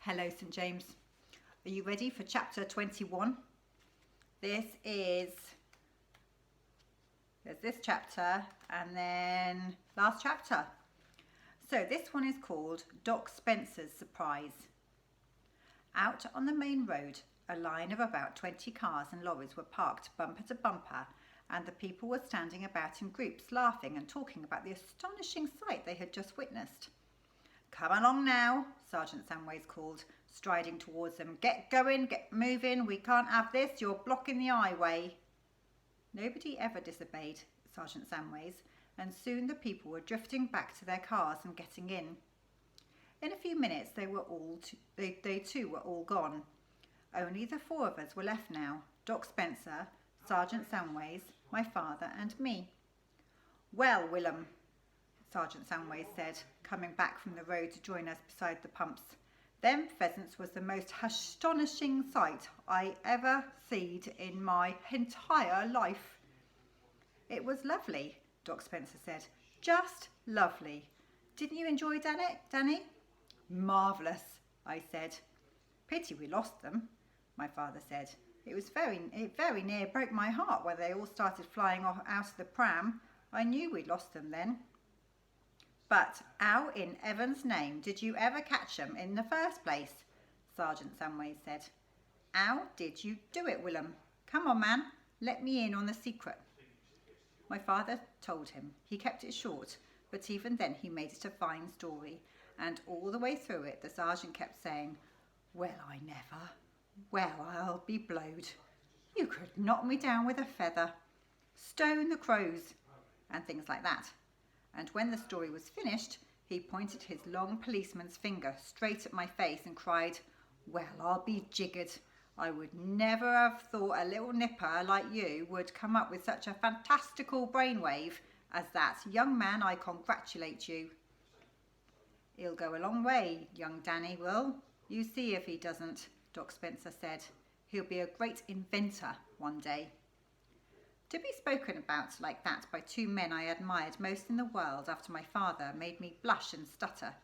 Hello, St James. Are you ready for chapter 21? There's this chapter and then last chapter. So this one is called Doc Spencer's Surprise. Out on the main road, a line of about 20 cars and lorries were parked bumper to bumper, and the people were standing about in groups, laughing and talking about the astonishing sight they had just witnessed. "Come along now," Sergeant Samways called, striding towards them. "Get going, get moving. We can't have this. You're blocking the highway." Nobody ever disobeyed Sergeant Samways, and soon the people were drifting back to their cars and getting in. In a few minutes they too were all gone. Only the four of us were left now: Doc Spencer, Sergeant Samways, my father and me. "Well, Willem," Sergeant Samways said, coming back from the road to join us beside the pumps, "them pheasants was the most astonishing sight I ever seed in my entire life." "It was lovely," Doc Spencer said. "Just lovely. Didn't you enjoy Danny?" "Marvellous," I said. "Pity we lost them," my father said. It very near broke my heart when they all started flying off out of the pram. I knew we'd lost them then." "But how in Heaven's name did you ever catch 'em in the first place?" Sergeant Samways said. "How did you do it, Willem? Come on, man, let me in on the secret." My father told him. He kept it short, but even then he made it a fine story, and all the way through it the sergeant kept saying, "Well, I never. Well, I'll be blowed. You could knock me down with a feather. Stone the crows," and things like that. And when the story was finished, he pointed his long policeman's finger straight at my face and cried, "Well, I'll be jiggered. I would never have thought a little nipper like you would come up with such a fantastical brainwave as that. Young man, I congratulate you." "He'll go a long way, young Danny will. You see if he doesn't," Doc Spencer said. "He'll be a great inventor one day." To be spoken about like that by two men I admired most in the world after my father made me blush and stutter.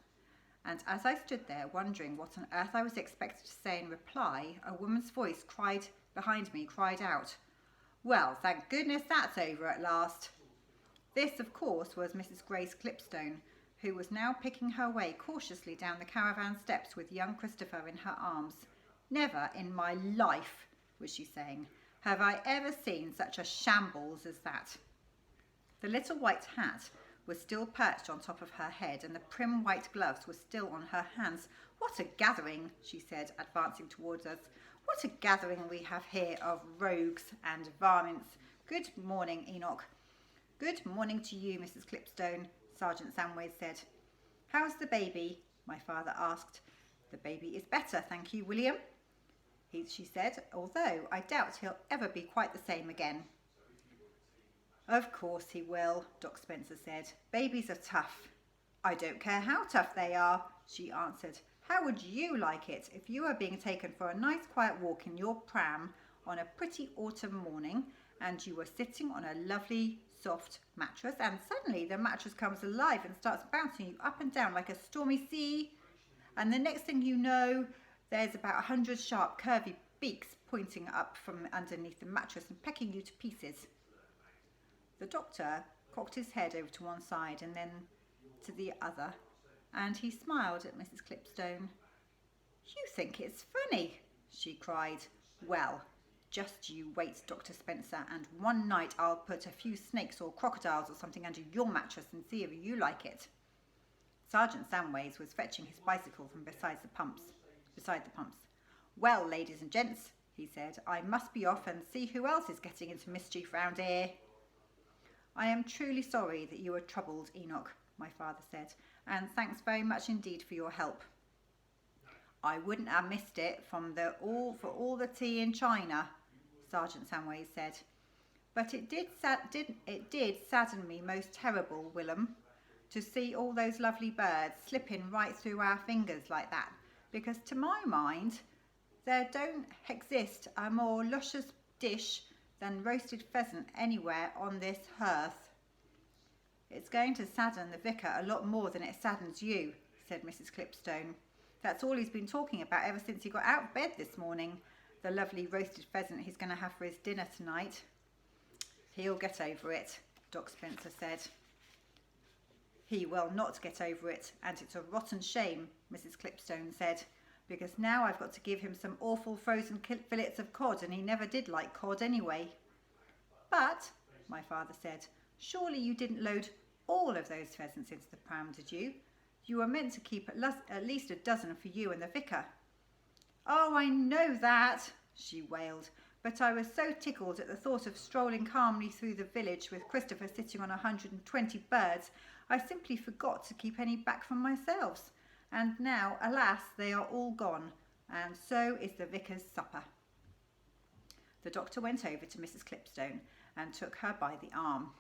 And as I stood there wondering what on earth I was expected to say in reply, a woman's voice behind me cried out, "Well, thank goodness that's over at last." This, of course, was Mrs. Grace Clipstone, who was now picking her way cautiously down the caravan steps with young Christopher in her arms. "Never in my life," was she saying, "have I ever seen such a shambles as that." The little white hat was still perched on top of her head, and the prim white gloves were still on her hands. "What a gathering," she said, advancing towards us. "What a gathering we have here of rogues and varmints. Good morning, Enoch." "Good morning to you, Mrs. Clipstone," Sergeant Samways said. "How's the baby?" my father asked. "The baby is better, thank you, William," she said, "although I doubt he'll ever be quite the same again." "Of course he will," Doc Spencer said. "Babies are tough." "I don't care how tough they are," she answered. "How would you like it if you were being taken for a nice quiet walk in your pram on a pretty autumn morning, and you were sitting on a lovely soft mattress, and suddenly the mattress comes alive and starts bouncing you up and down like a stormy sea, and the next thing you know there's about 100 sharp curvy beaks pointing up from underneath the mattress and pecking you to pieces?" The doctor cocked his head over to one side and then to the other, and he smiled at Mrs. Clipstone. "You think it's funny," she cried. "Well, just you wait, Dr. Spencer, and one night I'll put a few snakes or crocodiles or something under your mattress and see if you like it." Sergeant Samways was fetching his bicycle from beside the pumps. "Well, ladies and gents," he said, "I must be off and see who else is getting into mischief round here." "I am truly sorry that you were troubled, Enoch," my father said, "and thanks very much indeed for your help." "I wouldn't have missed it for all the tea in China," Sergeant Samways said. "But it did sadden me most terrible, Willem, to see all those lovely birds slipping right through our fingers like that, because to my mind there don't exist a more luscious dish than roasted pheasant anywhere on this hearth." "It's going to sadden the vicar a lot more than it saddens you," said Mrs. Clipstone. That's all he's been talking about ever since he got out of bed this morning. The lovely roasted pheasant he's going to have for his dinner tonight. He'll get over it, Doc Spencer said. He will not get over it, and it's a rotten shame, Mrs. Clipstone said, because now I've got to give him some awful frozen fillets of cod, and he never did like cod anyway. But, my father said, surely you didn't load all of those pheasants into the pram, did you? You were meant to keep at least a dozen for you and the vicar. Oh, I know that, she wailed, but I was so tickled at the thought of strolling calmly through the village with Christopher sitting on 120 birds, I simply forgot to keep any back from myself. And now, alas, they are all gone, and so is the vicar's supper. The doctor went over to Mrs. Clipstone and took her by the arm.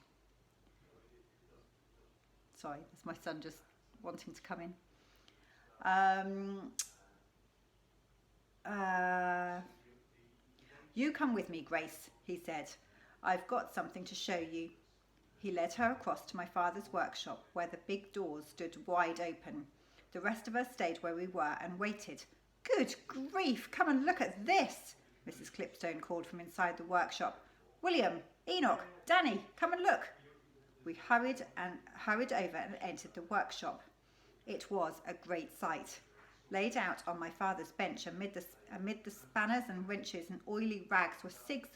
Sorry, that's my son just wanting to come in. You come with me, Grace, he said. I've got something to show you. He led her across to my father's workshop, where the big doors stood wide open. The rest of us stayed where we were and waited. Good grief, come and look at this, Mrs. Clipstone called from inside the workshop. William, Enoch, Danny, come and look. We hurried over and entered the workshop. It was a great sight. Laid out on my father's bench amid the spanners and wrenches and oily rags were six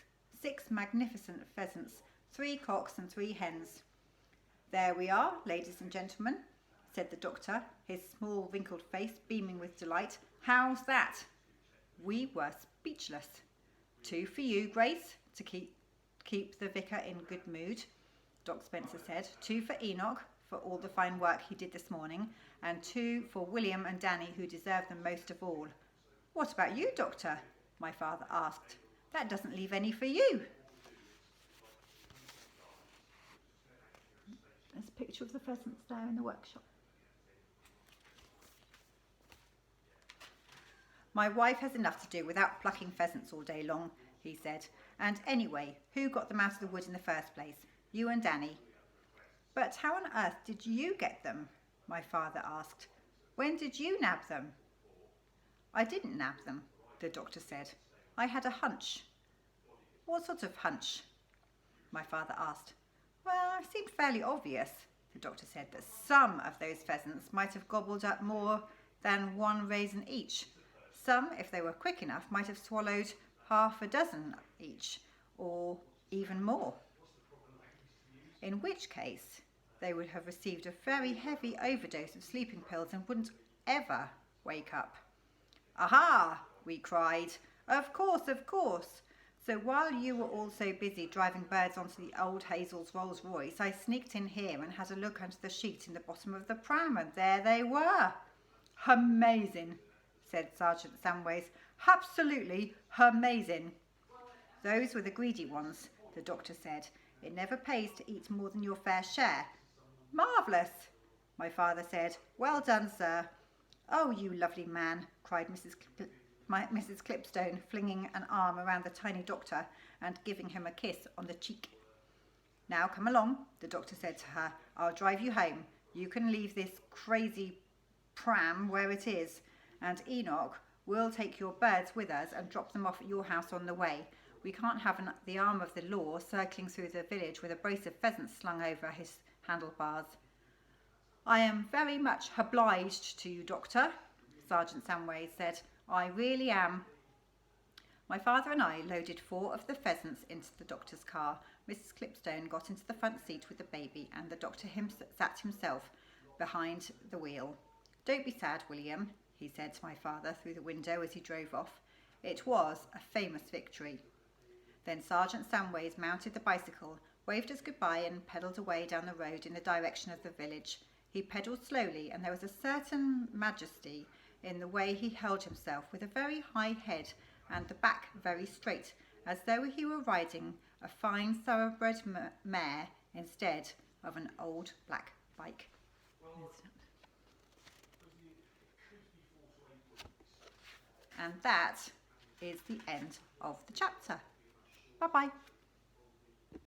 magnificent pheasants, 3 cocks and 3 hens. There we are, ladies and gentlemen, said the doctor, his small wrinkled face beaming with delight. How's that? We were speechless. 2 for you, Grace, to keep the vicar in good mood, Doc Spencer said. 2 for Enoch, for all the fine work he did this morning, and 2 for William and Danny, who deserve them most of all. What about you, Doctor? My father asked. That doesn't leave any for you. There's a picture of the pheasants there in the workshop. My wife has enough to do without plucking pheasants all day long, he said. And anyway, who got them out of the wood in the first place? You and Danny. But how on earth did you get them? My father asked. When did you nab them? I didn't nab them, the doctor said. I had a hunch. What sort of hunch? My father asked. Well, it seemed fairly obvious, the doctor said, that some of those pheasants might have gobbled up more than 1 raisin each. Some, if they were quick enough, might have swallowed half a dozen each, or even more. In which case, they would have received a very heavy overdose of sleeping pills and wouldn't ever wake up. Aha! We cried. Of course, of course. So while you were all so busy driving birds onto the old Hazel's Rolls Royce, I sneaked in here and had a look under the sheet in the bottom of the pram, and there they were. Amazing, said Sergeant Samways. Absolutely amazing. Those were the greedy ones, the doctor said. It never pays to eat more than your fair share. Marvellous, my father said. Well done, sir. Oh, you lovely man, cried Mrs. Clipstone, flinging an arm around the tiny doctor and giving him a kiss on the cheek. Now come along, the doctor said to her. I'll drive you home. You can leave this crazy pram where it is, and Enoch will take your birds with us and drop them off at your house on the way. We can't have the arm of the law circling through the village with a brace of pheasants slung over his handlebars. I am very much obliged to you, Doctor, Sergeant Samways said. I really am. My father and I loaded 4 of the pheasants into the doctor's car. Mrs. Clipstone got into the front seat with the baby, and the doctor sat himself behind the wheel. Don't be sad, William, he said to my father through the window as he drove off. It was a famous victory. Then Sergeant Samways mounted the bicycle, waved us goodbye, and pedalled away down the road in the direction of the village. He pedalled slowly, and there was a certain majesty in the way he held himself, with a very high head and the back very straight, as though he were riding a fine thoroughbred mare instead of an old black bike. And that is the end of the chapter. Bye-bye.